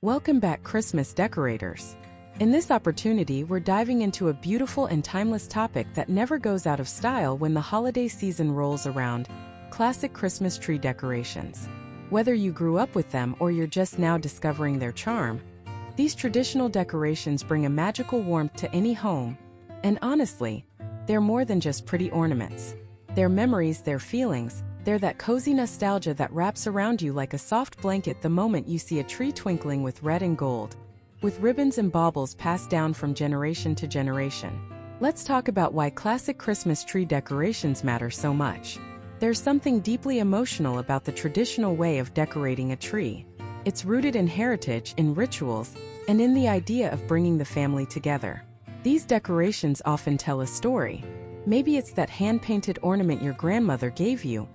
Welcome back, Christmas decorators. In this opportunity, we're diving into a beautiful and timeless topic that never goes out of style when the holiday season rolls around: classic Christmas tree decorations. Whether you grew up with them or you're just now discovering their charm, these traditional decorations bring a magical warmth to any home. And honestly, they're more than just pretty ornaments. They're memories, they're feelings, they're that cozy nostalgia that wraps around you like a soft blanket the moment you see a tree twinkling with red and gold, with ribbons and baubles passed down from generation to generation. Let's talk about why classic Christmas tree decorations matter so much. There's something deeply emotional about the traditional way of decorating a tree. It's rooted in heritage, in rituals, and in the idea of bringing the family together. These decorations often tell a story. Maybe it's that hand-painted ornament your grandmother gave you,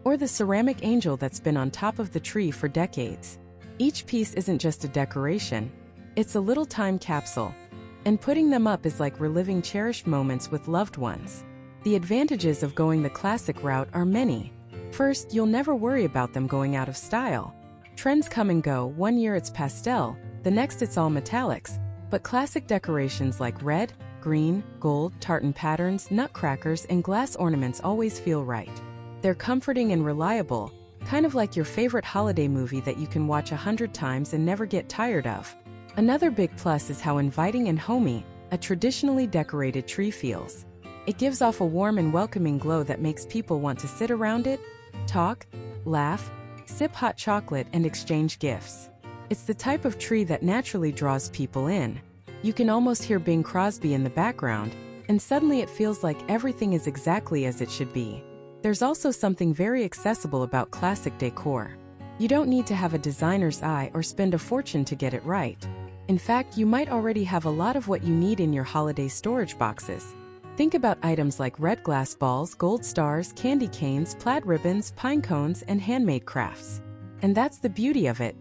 or the ceramic angel that's been on top of the tree for decades. Each piece isn't just a decoration, it's a little time capsule. And putting them up is like reliving cherished moments with loved ones. The advantages of going the classic route are many. First, you'll never worry about them going out of style. Trends come and go. One year it's pastel, the next it's all metallics. But classic decorations like red, green, gold, tartan patterns, nutcrackers, and glass ornaments always feel right. They're comforting and reliable, kind of like your favorite holiday movie that you can watch 100 times and never get tired of. Another big plus is how inviting and homey a traditionally decorated tree feels. It gives off a warm and welcoming glow that makes people want to sit around it, talk, laugh, sip hot chocolate, and exchange gifts. It's the type of tree that naturally draws people in. You can almost hear Bing Crosby in the background, and suddenly it feels like everything is exactly as it should be. There's also something very accessible about classic decor. You don't need to have a designer's eye or spend a fortune to get it right. In fact, you might already have a lot of what you need in your holiday storage boxes. Think about items like red glass balls, gold stars, candy canes, plaid ribbons, pine cones, and handmade crafts. And that's the beauty of it.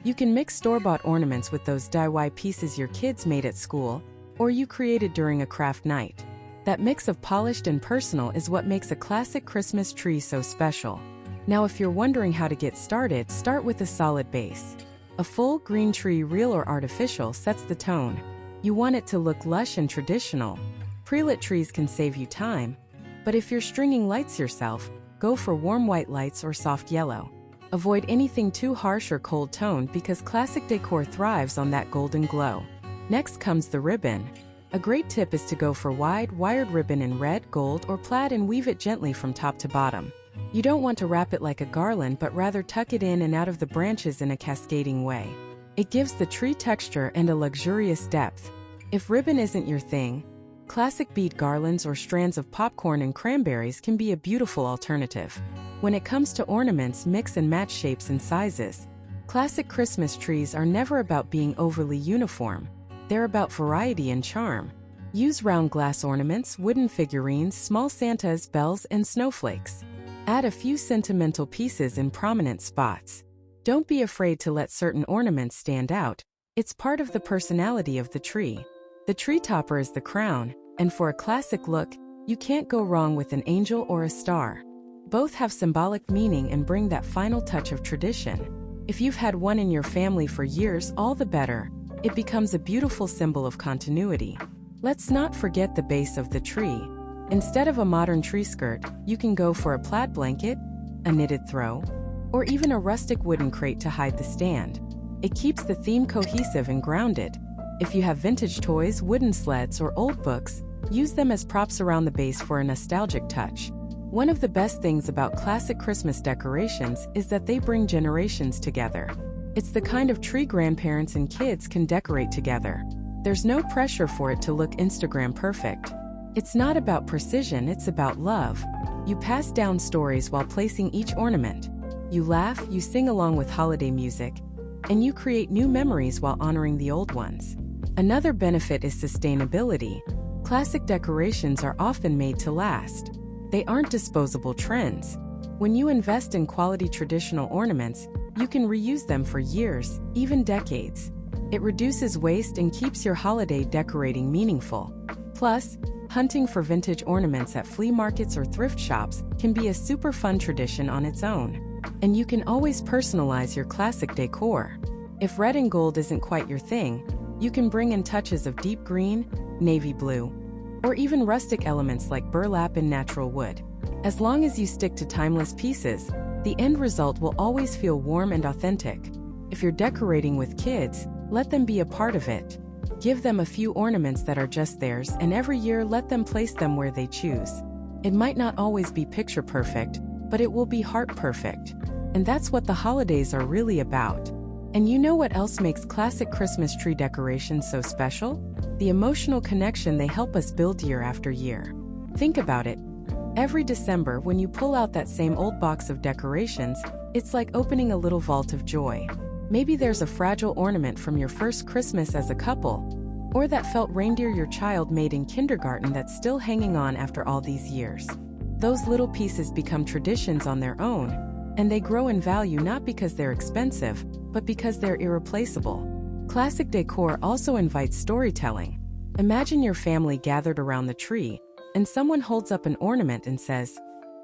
You can mix store-bought ornaments with those DIY pieces your kids made at school, or you created during a craft night. That mix of polished and personal is what makes a classic Christmas tree so special. Now, if you're wondering how to get started, start with a solid base. A full green tree, real or artificial, sets the tone. You want it to look lush and traditional. Pre-lit trees can save you time, but if you're stringing lights yourself, go for warm white lights or soft yellow. Avoid anything too harsh or cold toned because classic decor thrives on that golden glow. Next comes the ribbon. A great tip is to go for wide, wired ribbon in red, gold, or plaid and weave it gently from top to bottom. You don't want to wrap it like a garland, but rather tuck it in and out of the branches in a cascading way. It gives the tree texture and a luxurious depth. If ribbon isn't your thing, classic bead garlands or strands of popcorn and cranberries can be a beautiful alternative. When it comes to ornaments, mix and match shapes and sizes. Classic Christmas trees are never about being overly uniform. They're about variety and charm. Use round glass ornaments, wooden figurines, small Santas, bells, and snowflakes. Add a few sentimental pieces in prominent spots. Don't be afraid to let certain ornaments stand out. It's part of the personality of the tree. The tree topper is the crown, and for a classic look, you can't go wrong with an angel or a star. Both have symbolic meaning and bring that final touch of tradition. If you've had one in your family for years, all the better. It becomes a beautiful symbol of continuity. Let's not forget the base of the tree. Instead of a modern tree skirt, you can go for a plaid blanket, a knitted throw, or even a rustic wooden crate to hide the stand. It keeps the theme cohesive and grounded. If you have vintage toys, wooden sleds, or old books, use them as props around the base for a nostalgic touch. One of the best things about classic Christmas decorations is that they bring generations together. It's the kind of tree grandparents and kids can decorate together. There's no pressure for it to look Instagram perfect. It's not about precision, it's about love. You pass down stories while placing each ornament. You laugh, you sing along with holiday music, and you create new memories while honoring the old ones. Another benefit is sustainability. Classic decorations are often made to last. They aren't disposable trends. When you invest in quality traditional ornaments, you can reuse them for years, even decades. It reduces waste and keeps your holiday decorating meaningful. Plus, hunting for vintage ornaments at flea markets or thrift shops can be a super fun tradition on its own. And you can always personalize your classic decor. If red and gold isn't quite your thing, you can bring in touches of deep green, navy blue, or even rustic elements like burlap and natural wood. As long as you stick to timeless pieces, the end result will always feel warm and authentic. If you're decorating with kids, let them be a part of it. Give them a few ornaments that are just theirs, and every year let them place them where they choose. It might not always be picture perfect, but it will be heart perfect. And that's what the holidays are really about. And you know what else makes classic Christmas tree decorations so special? The emotional connection they help us build year after year. Think about it. Every December, when you pull out that same old box of decorations, it's like opening a little vault of joy. Maybe there's a fragile ornament from your first Christmas as a couple, or that felt reindeer your child made in kindergarten that's still hanging on after all these years. Those little pieces become traditions on their own, and they grow in value not because they're expensive, but because they're irreplaceable. Classic decor also invites storytelling. Imagine your family gathered around the tree, and someone holds up an ornament and says,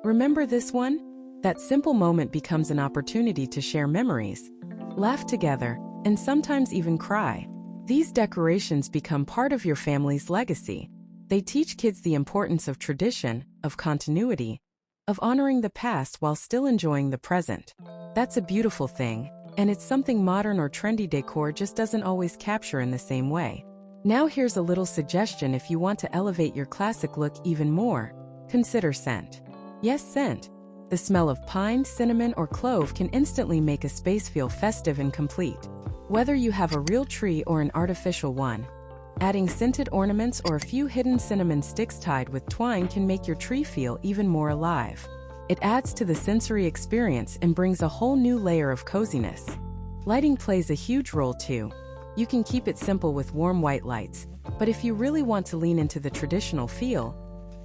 "Remember this one?" That simple moment becomes an opportunity to share memories, laugh together, and sometimes even cry. These decorations become part of your family's legacy. They teach kids the importance of tradition, of continuity, of honoring the past while still enjoying the present. That's a beautiful thing, and it's something modern or trendy decor just doesn't always capture in the same way. Now here's a little suggestion if you want to elevate your classic look even more. Consider scent. Yes, scent. The smell of pine, cinnamon, or clove can instantly make a space feel festive and complete. Whether you have a real tree or an artificial one, adding scented ornaments or a few hidden cinnamon sticks tied with twine can make your tree feel even more alive. It adds to the sensory experience and brings a whole new layer of coziness. Lighting plays a huge role too. You can keep it simple with warm white lights, but if you really want to lean into the traditional feel,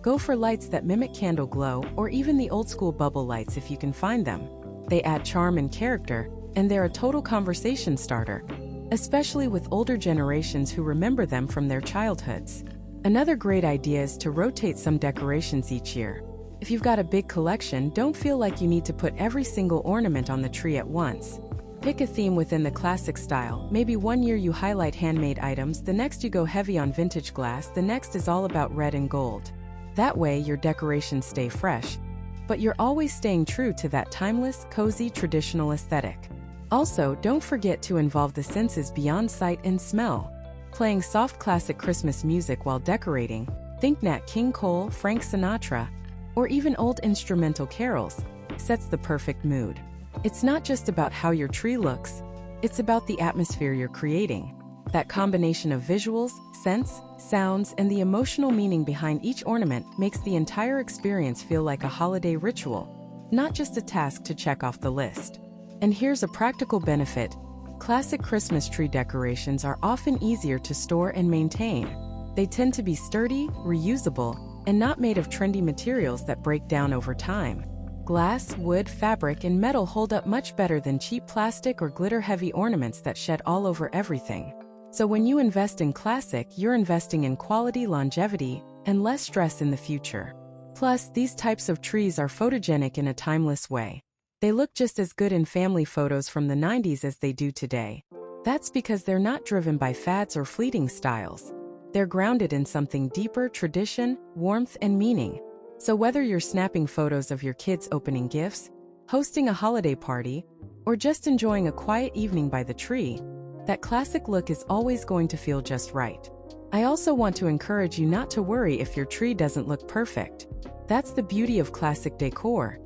go for lights that mimic candle glow or even the old-school bubble lights if you can find them. They add charm and character, and they're a total conversation starter, especially with older generations who remember them from their childhoods. Another great idea is to rotate some decorations each year. If you've got a big collection, don't feel like you need to put every single ornament on the tree at once. Pick a theme within the classic style. Maybe one year you highlight handmade items, the next you go heavy on vintage glass, the next is all about red and gold. That way, your decorations stay fresh, but you're always staying true to that timeless, cozy, traditional aesthetic. Also, don't forget to involve the senses beyond sight and smell. Playing soft classic Christmas music while decorating, think Nat King Cole, Frank Sinatra, or even old instrumental carols, sets the perfect mood. It's not just about how your tree looks, it's about the atmosphere you're creating. That combination of visuals, scents, sounds, and the emotional meaning behind each ornament makes the entire experience feel like a holiday ritual, not just a task to check off the list. And here's a practical benefit. Classic Christmas tree decorations are often easier to store and maintain. They tend to be sturdy, reusable, and not made of trendy materials that break down over time. Glass, wood, fabric, and metal hold up much better than cheap plastic or glitter-heavy ornaments that shed all over everything. So when you invest in classic, you're investing in quality, longevity, and less stress in the future. Plus, these types of trees are photogenic in a timeless way. They look just as good in family photos from the 90s as they do today. That's because they're not driven by fads or fleeting styles. They're grounded in something deeper: tradition, warmth, and meaning. So whether you're snapping photos of your kids opening gifts, hosting a holiday party, or just enjoying a quiet evening by the tree, that classic look is always going to feel just right. I also want to encourage you not to worry if your tree doesn't look perfect. That's the beauty of classic decor.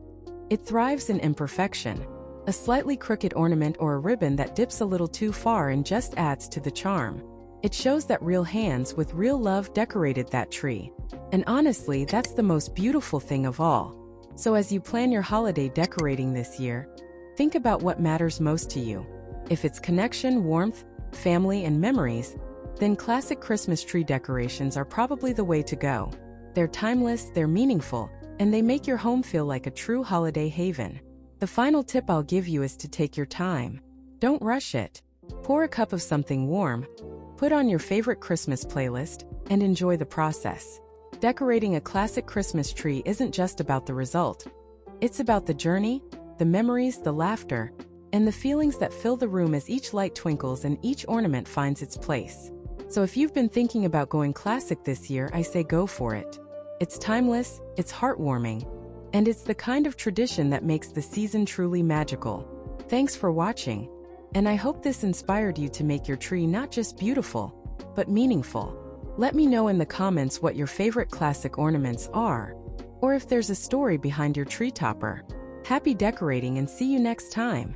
It thrives in imperfection. A slightly crooked ornament or a ribbon that dips a little too far and just adds to the charm. It shows that real hands with real love decorated that tree. And honestly, that's the most beautiful thing of all. So as you plan your holiday decorating this year, think about what matters most to you. If it's connection, warmth, family, and memories, then classic Christmas tree decorations are probably the way to go. They're timeless, they're meaningful, and they make your home feel like a true holiday haven. The final tip I'll give you is to take your time. Don't rush it. Pour a cup of something warm, put on your favorite Christmas playlist, and enjoy the process. Decorating a classic Christmas tree isn't just about the result. It's about the journey, the memories, the laughter, and the feelings that fill the room as each light twinkles and each ornament finds its place. So if you've been thinking about going classic this year, I say go for it. It's timeless, it's heartwarming, and it's the kind of tradition that makes the season truly magical. Thanks for watching, and I hope this inspired you to make your tree not just beautiful, but meaningful. Let me know in the comments what your favorite classic ornaments are, or if there's a story behind your tree topper. Happy decorating and see you next time!